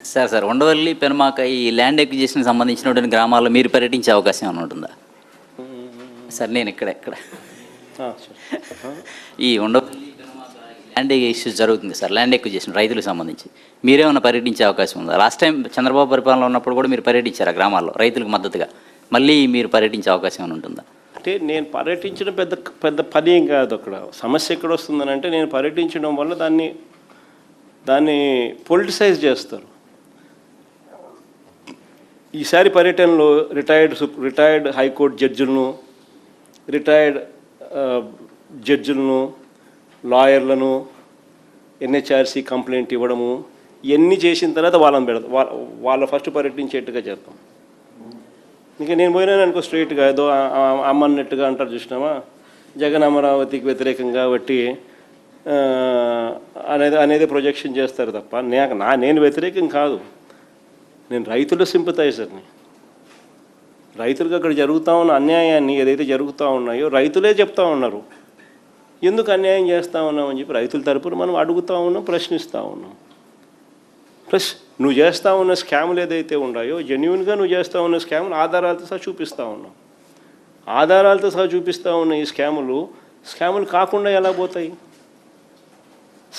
Sir Undavalli, Penumaka ఈ land acquisition సంబంధించినటువంటి గ్రామాల్లో మీరు పర్యటించే అవకాశం ఏమైనా ఉంటుందా? సార్ నేను ఇక్కడ ఈ ఉండవల్లి, పెనుమాక ల్యాండ్ ఇష్యూస్ జరుగుతుంది సార్, ల్యాండ్ ఎక్విజిషన్ రైతులకు సంబంధించి మీరేమైనా పర్యటించే అవకాశం ఉందా? లాస్ట్ టైం చంద్రబాబు పరిపాలన ఉన్నప్పుడు కూడా మీరు పర్యటించారు ఆ గ్రామాల్లో రైతులకు మద్దతుగా. మళ్ళీ మీరు పర్యటించే అవకాశం ఏమైనా ఉంటుందా? అంటే నేను పర్యటించడం పెద్ద పెద్ద పని ఏం కాదు. అక్కడ సమస్య ఎక్కడ వస్తుందని అంటే నేను పర్యటించడం వల్ల దాన్ని పొలిటిసైజ్ చేస్తారు. ఈసారి పర్యటనలో రిటైర్డ్ హైకోర్టు జడ్జిలను, రిటైర్డ్ జడ్జిలను, లాయర్లను, ఎన్హెచ్ఆర్సీ కంప్లైంట్ ఇవ్వడము ఇవన్నీ చేసిన తర్వాత వాళ్ళని పెడతాం. వాళ్ళ ఫస్ట్ పర్యటించేట్టుగా చేద్దాం. ఇంకా నేను పోయినాను అనుకో స్ట్రైట్గా ఏదో అమ్మన్నట్టుగా అంటారు చూసినామా, జగన్ అమరావతికి వ్యతిరేకంగా బట్టి అనేది ప్రొజెక్షన్ చేస్తారు తప్ప నేను వ్యతిరేకం కాదు. నేను రైతుల సింపథైజర్ని. రైతులకు అక్కడ జరుగుతూ ఉన్న అన్యాయాన్ని ఏదైతే జరుగుతూ ఉన్నాయో రైతులే చెప్తా ఉన్నారు. ఎందుకు అన్యాయం చేస్తూ ఉన్నామని చెప్పి రైతుల తరపున మనం అడుగుతూ ఉన్నాం, ప్రశ్నిస్తూ ఉన్నాం. ప్లస్ నువ్వు చేస్తూ ఉన్న స్కాములు ఏదైతే ఉన్నాయో జెన్యున్గా నువ్వు చేస్తూ ఉన్న స్కాములు ఆధారాలతో సహా చూపిస్తూ ఉన్నాం. ఆధారాలతో సహా చూపిస్తూ ఉన్న ఈ స్కాములు కాకుండా ఎలా పోతాయి?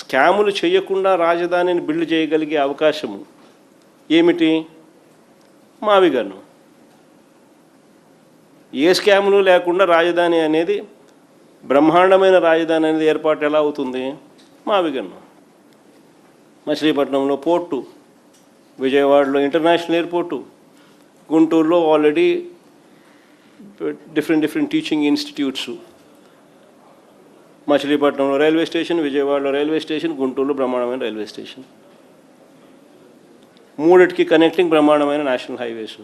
స్కాములు చేయకుండా రాజధానిని బిల్డ్ చేయగలిగే అవకాశము ఏమిటి? మావిగన్ను. ఏ స్కాములు లేకుండా రాజధాని అనేది, బ్రహ్మాండమైన రాజధాని అనేది ఏర్పాటు ఎలా అవుతుంది? మావిగన్ను. మచిలీపట్నంలో పోర్టు, విజయవాడలో ఇంటర్నేషనల్ ఎయిర్పోర్టు, గుంటూరులో ఆల్రెడీ డిఫరెంట్ టీచింగ్ ఇన్స్టిట్యూట్స్, మచిలీపట్నంలో రైల్వే స్టేషన్, విజయవాడలో రైల్వే స్టేషన్, గుంటూరులో బ్రహ్మాండమైన రైల్వే స్టేషన్, మూడిటికి కనెక్టింగ్ బ్రహ్మాండమైన నేషనల్ హైవేస్.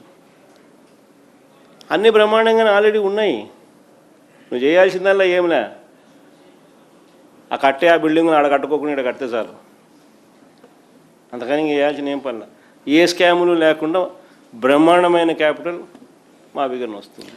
అన్నీ బ్రహ్మాండంగానే ఆల్రెడీ ఉన్నాయి. నువ్వు చేయాల్సిందల్లా ఏమిలే, ఆ బిల్డింగ్ను ఆడ కట్టుకోకుండా ఇక్కడ కడితే చాలు. అంతకని చేయాల్సిన ఏం పనుల. ఏ స్కాములు లేకుండా బ్రహ్మాండమైన క్యాపిటల్ మావిగన్ వస్తుంది.